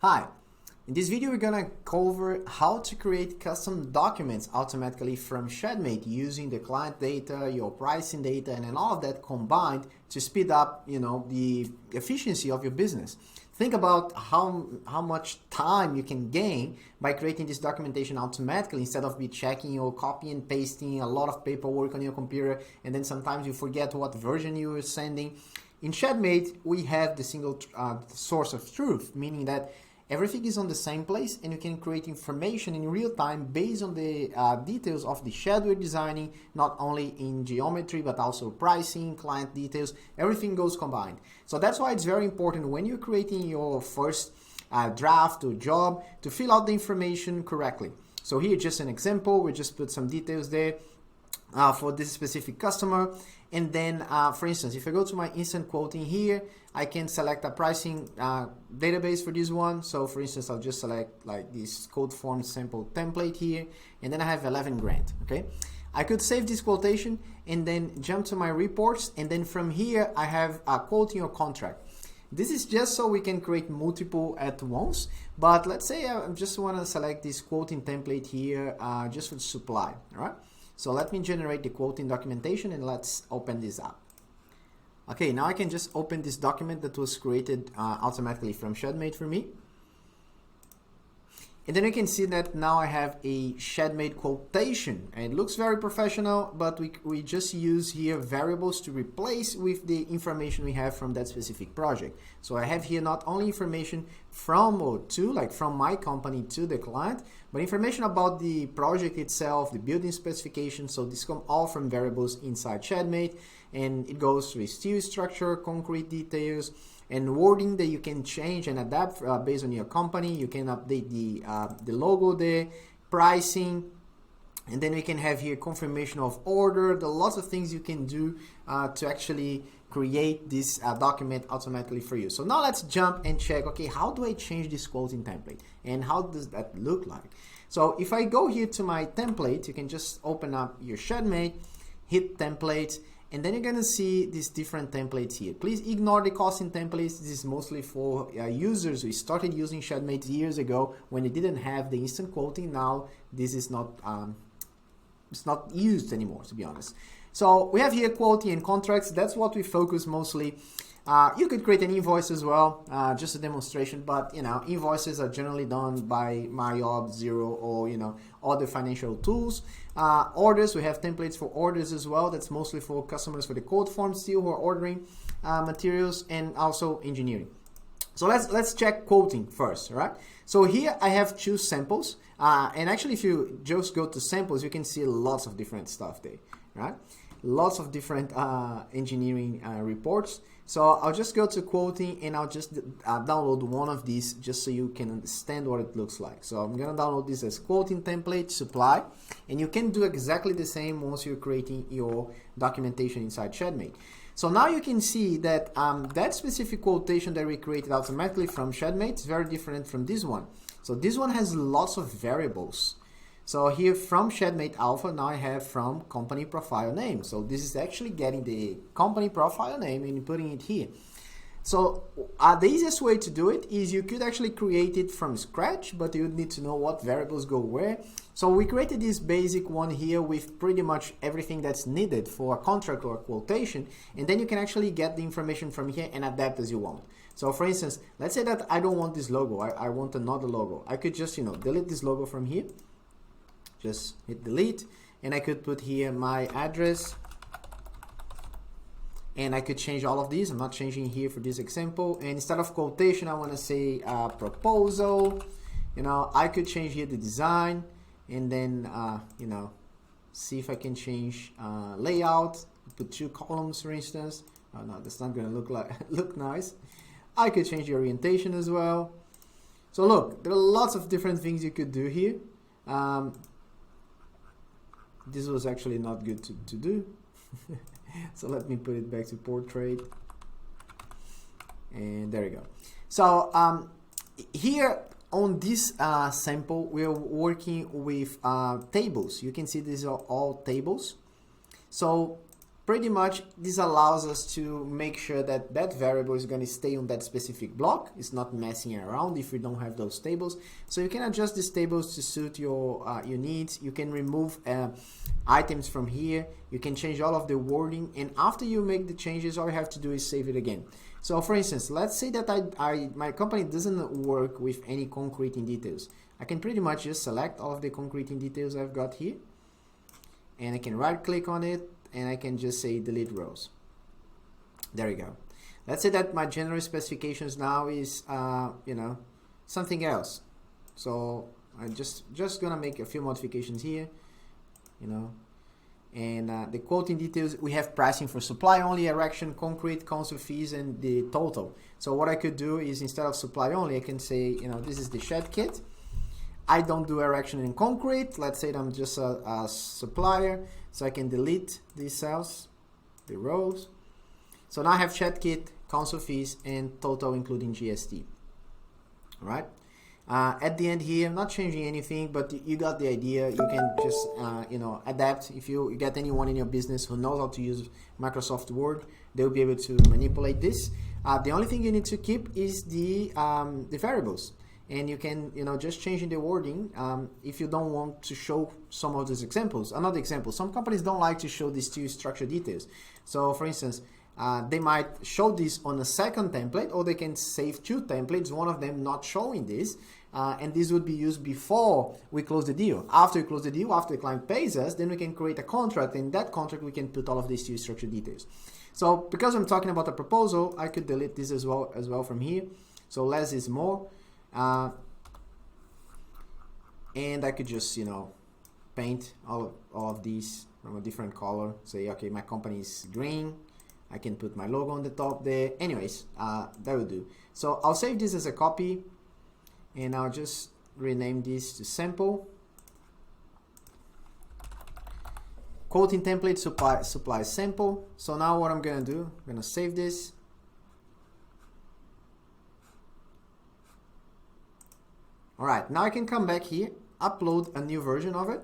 Hi, in this video we're gonna cover how to create custom documents automatically from Shedmate using the client data, your pricing data, and then all of that combined to speed up, the efficiency of your business. Think about how much time you can gain by creating this documentation automatically instead of be checking or copy and pasting a lot of paperwork on your computer, and then sometimes you forget what version you are sending. In Shedmate, we have the single source of truth, meaning that everything is on the same place and you can create information in real time based on the details of the shed we're designing, not only in geometry, but also pricing, client details, everything goes combined. So that's why it's very important when you're creating your first draft or job to fill out the information correctly. So here, just an example, we just put some details there for this specific customer. And then, for instance, if I go to my instant quoting here, I can select a pricing database for this one. So for instance, I'll just select like this code form sample template here, and then I have 11 grand, okay? I could save this quotation and then jump to my reports, and then from here, I have a quoting or contract. This is just so we can create multiple at once, but let's say I just want to select this quoting template here just for supply, all right? So let me generate the quoting documentation and let's open this up. Okay, now I can just open this document that was created automatically from Shedmate for me. And then you can see that now I have a Shedmate quotation. And it looks very professional, but we just use here variables to replace with the information we have from that specific project. So I have here not only information from or to, like from my company to the client, but information about the project itself, the building specification. So this comes all from variables inside Shedmate, and it goes to steel structure, concrete details, and wording that you can change and adapt based on your company. You can update the logo there, pricing, and then we can have here confirmation of order. There are lots of things you can do to actually create this document automatically for you. So now let's jump and check, okay, how do I change this quoting template and how does that look like? So if I go here to my template, you can just open up your Shedmate, hit templates, and then you're gonna see these different templates here. Please ignore the costing templates. This is mostly for users who started using Shedmate years ago when they didn't have the instant quoting. Now this is not it's not used anymore, to be honest. So we have here quoting and contracts. That's what we focus mostly. You could create an invoice as well, just a demonstration, but invoices are generally done by MyOb, Zero, or other financial tools. Orders, we have templates for orders as well. That's mostly for customers for the code form still who are ordering materials, and also engineering. So let's check quoting first, right? So here I have two samples, and actually if you just go to samples, you can see lots of different stuff there, right? Lots of different engineering reports. So I'll just go to quoting and I'll just download one of these just so you can understand what it looks like. So I'm gonna download this as quoting template supply, and you can do exactly the same once you're creating your documentation inside Shedmate. So now you can see that that specific quotation that we created automatically from Shedmate is very different from this one. So this one has lots of variables. So here from Shedmate Alpha, now I have from company profile name. So this is actually getting the company profile name and putting it here. So the easiest way to do it is you could actually create it from scratch, but you would need to know what variables go where. So we created this basic one here with pretty much everything that's needed for a contract or a quotation, and then you can actually get the information from here and adapt as you want. So for instance, let's say that I don't want this logo, I want another logo. I could just delete this logo from here. Just hit delete, and I could put here my address, and I could change all of these. I'm not changing here for this example, and instead of quotation I want to say proposal. I could change here the design, and then see if I can change layout, put 2 columns for instance. Oh no, that's not gonna look nice. I could change the orientation as well. So look, there are lots of different things you could do here. This was actually not good to do. So let me put it back to portrait. And there you go. So here on this sample, we are working with tables. You can see these are all tables. So pretty much this allows us to make sure that that variable is going to stay on that specific block. It's not messing around if we don't have those tables. So you can adjust these tables to suit your needs. You can remove items from here. You can change all of the wording, and after you make the changes, all you have to do is save it again. So for instance, let's say that my company doesn't work with any concrete in details. I can pretty much just select all of the concrete in details I've got here, and I can right click on it, and I can just say delete rows. There you go. Let's say that my general specifications now is you know, something else. So I'm just gonna make a few modifications here, you know. And the quoting details, we have pricing for supply only, erection, concrete, council fees, and the total. So what I could do is, instead of supply only, I can say, you know, this is the shed kit. I don't do erection in concrete. Let's say that I'm just a supplier, so I can delete these cells, the rows. So now I have shed kit, council fees, and total including GST. All right. At the end here, I'm not changing anything, but you got the idea. You can just you know, adapt. If you get anyone in your business who knows how to use Microsoft Word, they'll be able to manipulate this. The only thing you need to keep is the variables, and you can, you know, just changing the wording if you don't want to show some of these examples. Another example: some companies don't like to show these two structure details. So for instance, they might show this on a second template, or they can save two templates, one of them not showing this, and this would be used before we close the deal. After we close the deal, after the client pays us, then we can create a contract, and in that contract we can put all of these two structure details. So because I'm talking about a proposal, I could delete this as well from here. So less is more, and I could just, you know, paint all of these from a different color. Say, okay, my company is green. I can put my logo on the top there. Anyways, that will do. So I'll save this as a copy, and I'll just rename this to sample. Quoting template supply sample. So now what I'm gonna do, I'm gonna save this. All right, now I can come back here, upload a new version of it.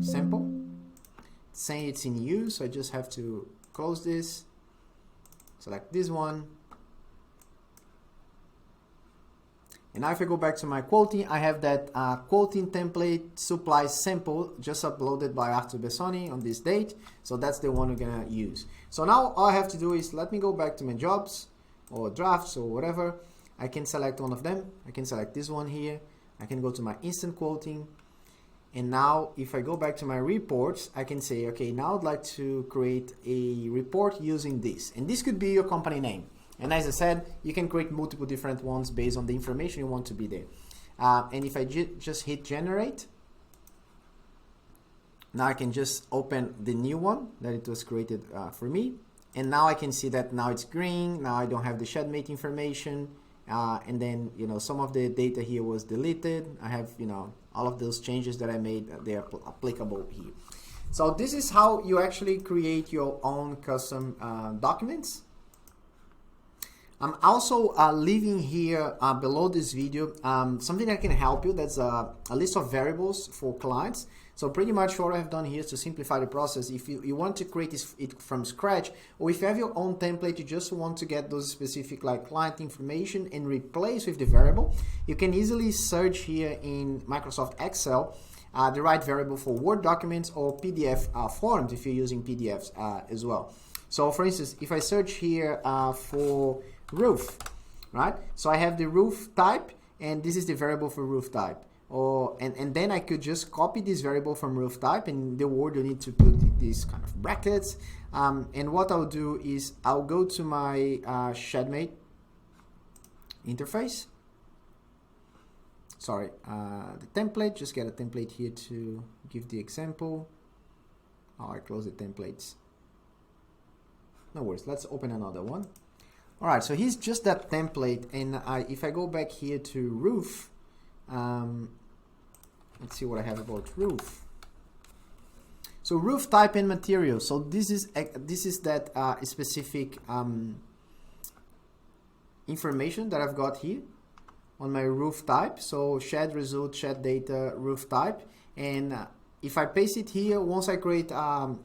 Sample. Saying it's in use, so I just have to close this, select this one, and now if I go back to my quoting, I have that quoting template supply sample just uploaded by Artur on this date, so that's the one we're gonna use. So now all I have to do is, let me go back to my jobs or drafts or whatever. I can select one of them. I can select this one here. I can go to my instant quoting. And now if I go back to my reports, I can say, okay, now I'd like to create a report using this. And this could be your company name. And as I said, you can create multiple different ones based on the information you want to be there. And if I just hit generate, now I can just open the new one that it was created for me. And now I can see that now it's green. Now I don't have the Shedmate information. And then, you know, some of the data here was deleted. I have, you know, all of those changes that I made, they are applicable here. So this is how you actually create your own custom documents. I'm also leaving here below this video something that can help you. That's a list of variables for clients. So pretty much what I've done here is to simplify the process. If you want to create it from scratch, or if you have your own template, you just want to get those specific like client information and replace with the variable, you can easily search here in Microsoft Excel the right variable for Word documents or PDF forms if you're using PDFs as well. So for instance, if I search here for roof, right? So I have the roof type, and this is the variable for roof type. And then I could just copy this variable from roof type, and the word you need to put these kind of brackets. And what I'll do is I'll go to my Shedmate interface. Sorry, the template, just get a template here to give the example. Oh, I close the templates. No worries, let's open another one. All right, so here's just that template, and if I go back here to roof, let's see what I have about roof. So roof type and material. So this is that specific information that I've got here on my roof type. So shed result, shed data, roof type, and if I paste it here, once I create a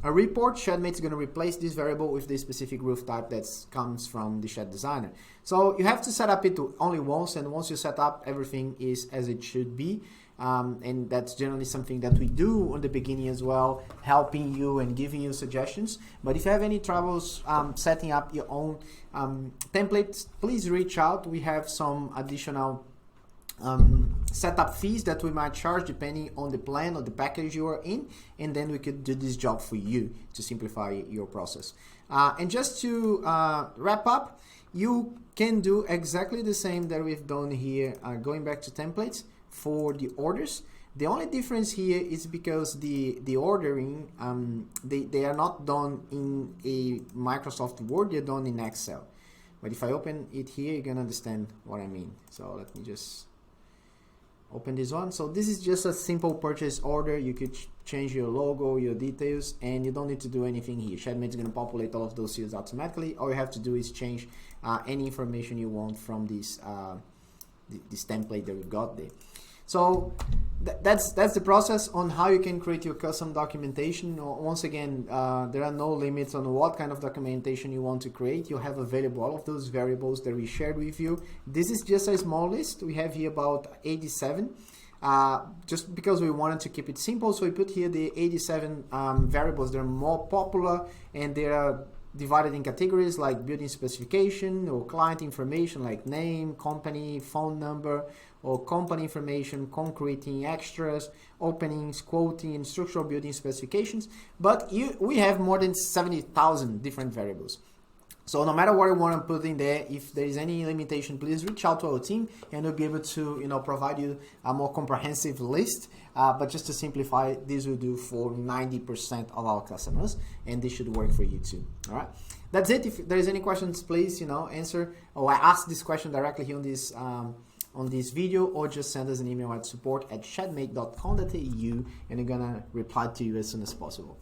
report, Shedmate is going to replace this variable with this specific roof type that comes from the Shed Designer. So you have to set up it to only once, and once you set up, everything is as it should be. And that's generally something that we do on the beginning as well, helping you and giving you suggestions. But if you have any troubles setting up your own templates, please reach out. We have some additional setup fees that we might charge depending on the plan or the package you are in, and then we could do this job for you to simplify your process. And just to wrap up, you can do exactly the same that we've done here, going back to templates for the orders. The only difference here is because the ordering, they are not done in a Microsoft Word, they're done in Excel. But if I open it here, you're gonna understand what I mean. So let me just open this one. So this is just a simple purchase order. You could change your logo, your details, and you don't need to do anything here. Shedmate is going to populate all of those fields automatically. All you have to do is change any information you want from this this template that we got there. So that's the process on how you can create your custom documentation. Once again, there are no limits on what kind of documentation you want to create. You have available all of those variables that we shared with you. This is just a small list. We have here about 87. Just because we wanted to keep it simple, so we put here the 87 variables that are more popular, and they are divided in categories like building specification or client information like name, company, phone number, or company information, concreting, extras, openings, quoting, and structural building specifications. But we have more than 70,000 different variables. So no matter what you want to put in there, if there is any limitation, please reach out to our team and we'll be able to provide you a more comprehensive list. But just to simplify, this will do for 90% of our customers, and this should work for you too. All right, that's it. If there is any questions, please answer or ask this question directly here on this video, or just send us an email at support@shedmate.com.au, and we're gonna reply to you as soon as possible.